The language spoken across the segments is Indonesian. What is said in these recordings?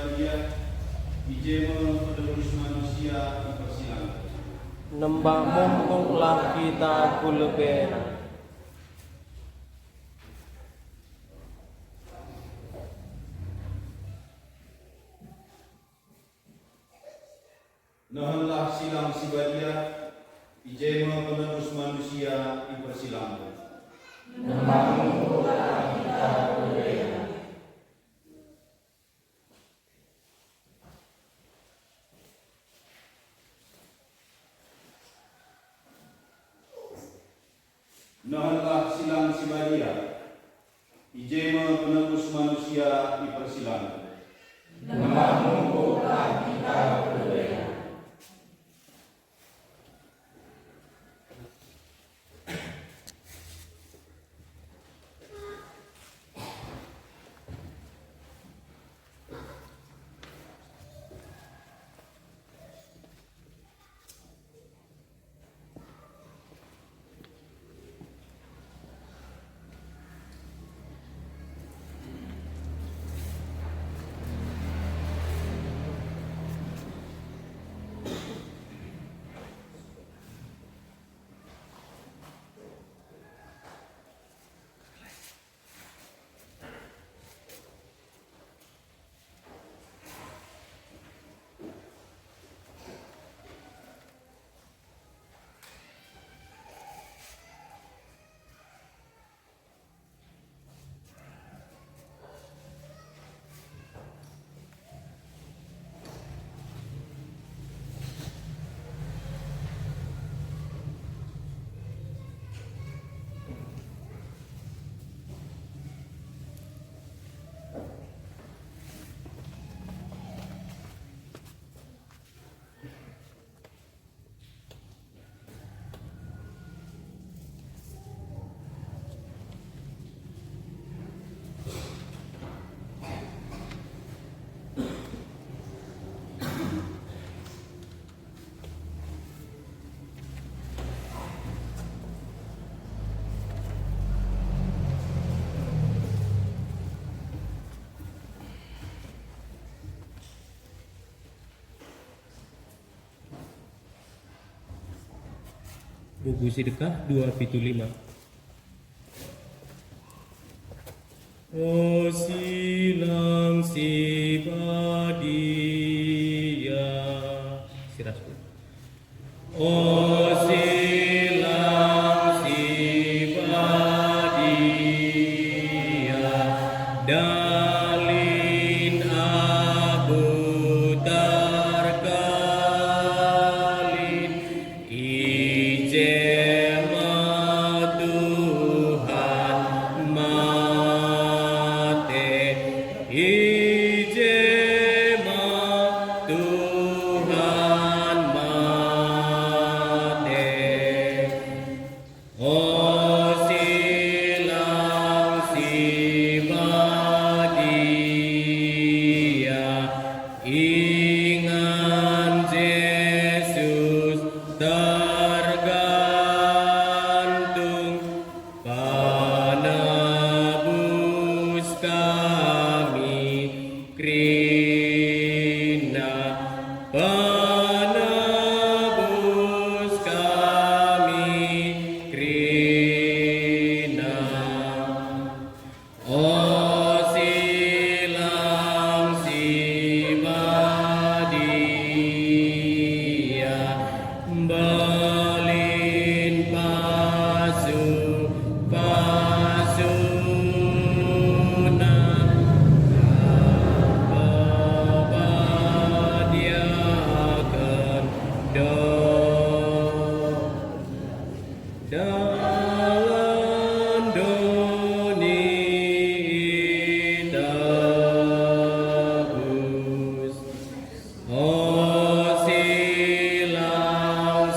Sibalia, Ijema penebus manusia dipersilakan. Nembak mumpunglah kita kulebena. Nahanlah silang Sibalia, Ijema penebus manusia dipersilakan. Nembak mumpunglah kita kulebena. Nahanlah silang Sibalia, Ijema penebus manusia dipersilakan. Nembak mumpunglah kita kulebena. Buku Sedekah 2:5. Oh silang Sibadia, sirasku. Oh silang Sibadia, dalin abu tarkalin, ijema Tuhan mate, ijema Tuhan mate. Oh silang Sibadia, ingan Yesus tergantung, penebus kami Krina, penebus kami Krina. Oh silang Sibadia, belin pasuna, babadiakan dalam doni tabus. Oh silang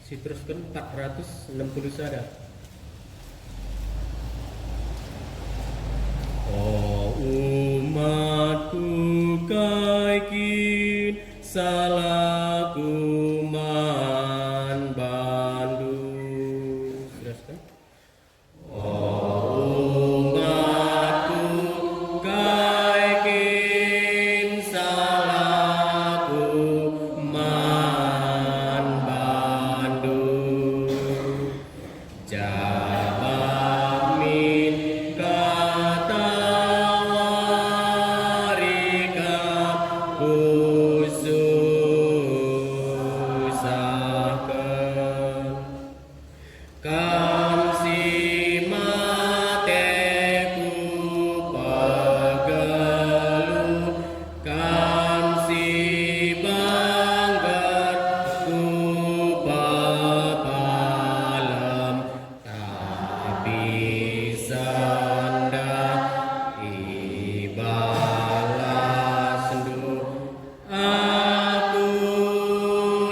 Diteruskan 460 sada. Oh umatku kaikin salahku man bandu. Teruskan. Oh umatku kaikin salahku man bandu. Jabab min kata warika khususakan kam si mateku pagalu kam si banggarku papalam tapi sanda ibalas sendu aku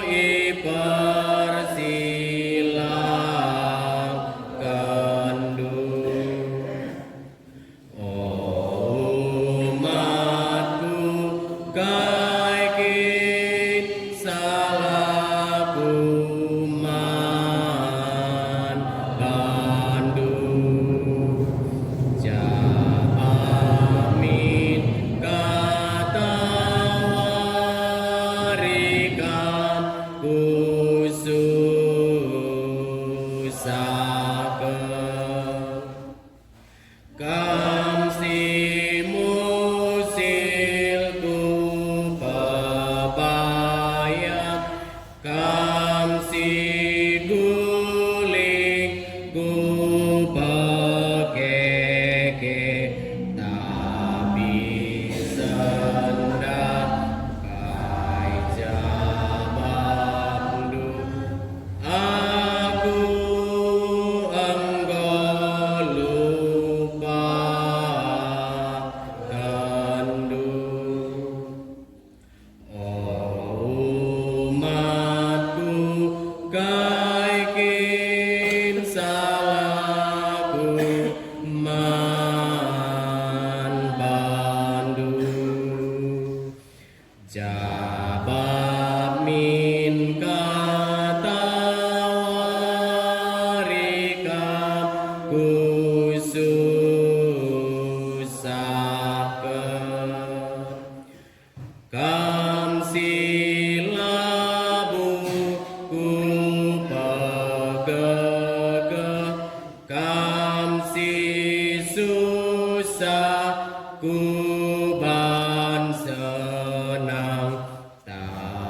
ipersilang kendu. Oh umatku kaikin salahku man bandu. Jamin kata warikan khususakan kam si musilku pabayang kam si guling ku pakeke tapi senda kai jababdu aku engkau lupa kandu. Oh umatku kaikin salahku man bandu. Jabab min kata warika khususakan kam silabu ku pagaga kam si susah ku ban senang tak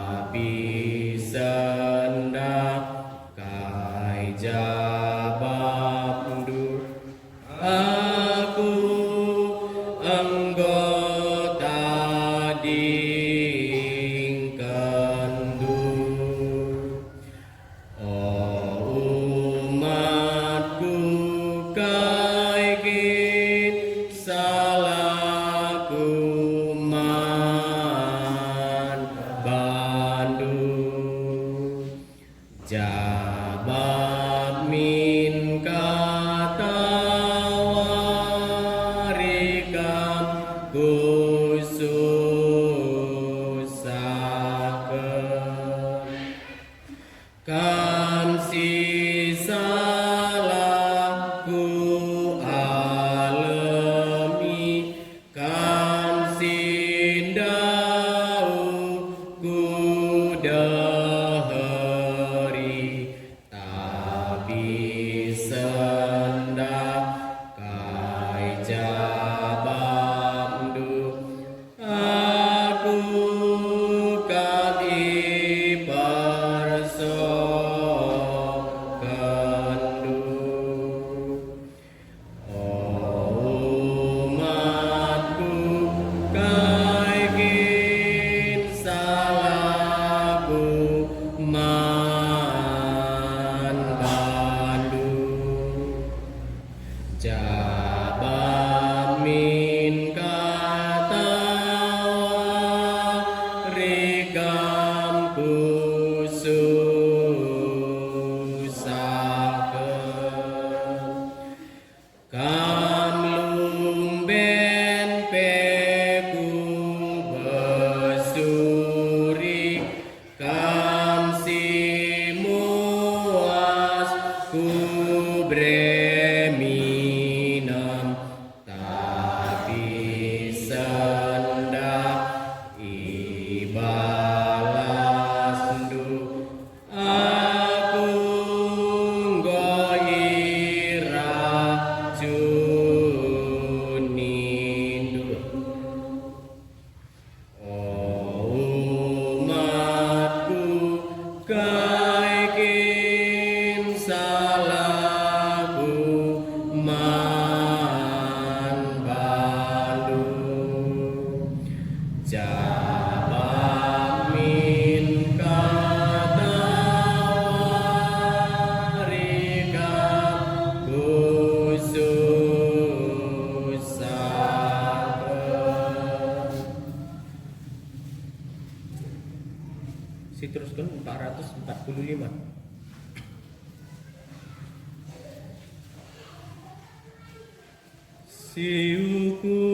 Diteruskan 445.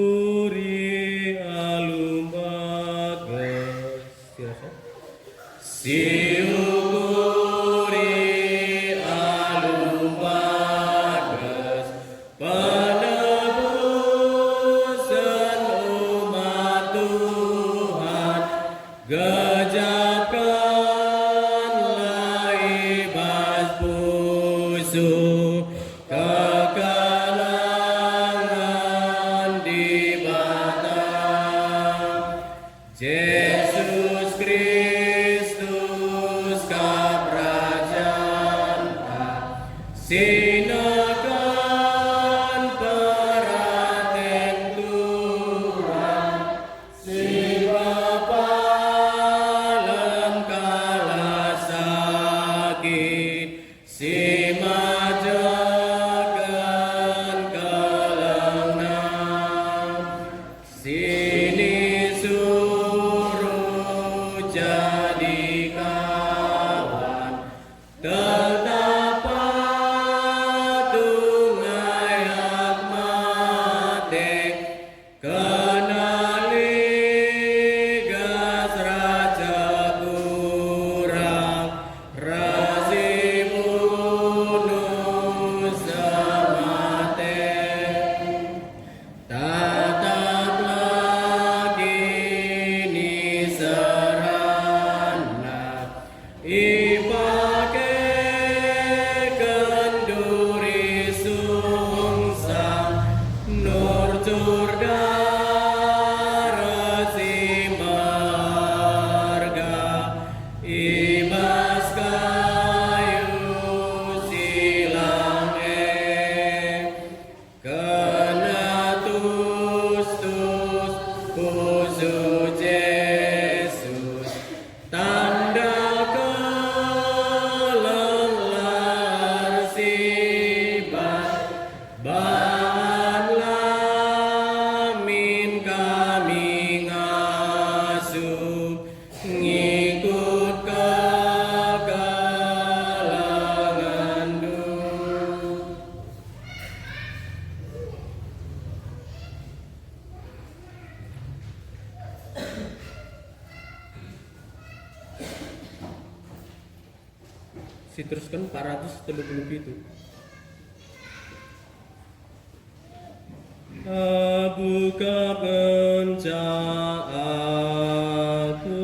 Siukuri alumagas. Siukuri alumagas penebusan umat Tuhan. Gejapkanlah ibas pusu kekalangan di batang Yesus Kristus kaprajaan sinakan peraten Tuhan si Bapa lengkala sakit si majakan kelengan sini suruh jadi kawan tetap patung ayak mate kenali gas raja kurang razibunus samate tataplah kini serana ipake kenduri sungsang nur surga resi marga ibas kayu silang kena tustus khusus Yesus tanda kelenglar sibat bahan lamin kami ngasuh ngikut kekalangan duh. Diteruskan 437. Buka penca aku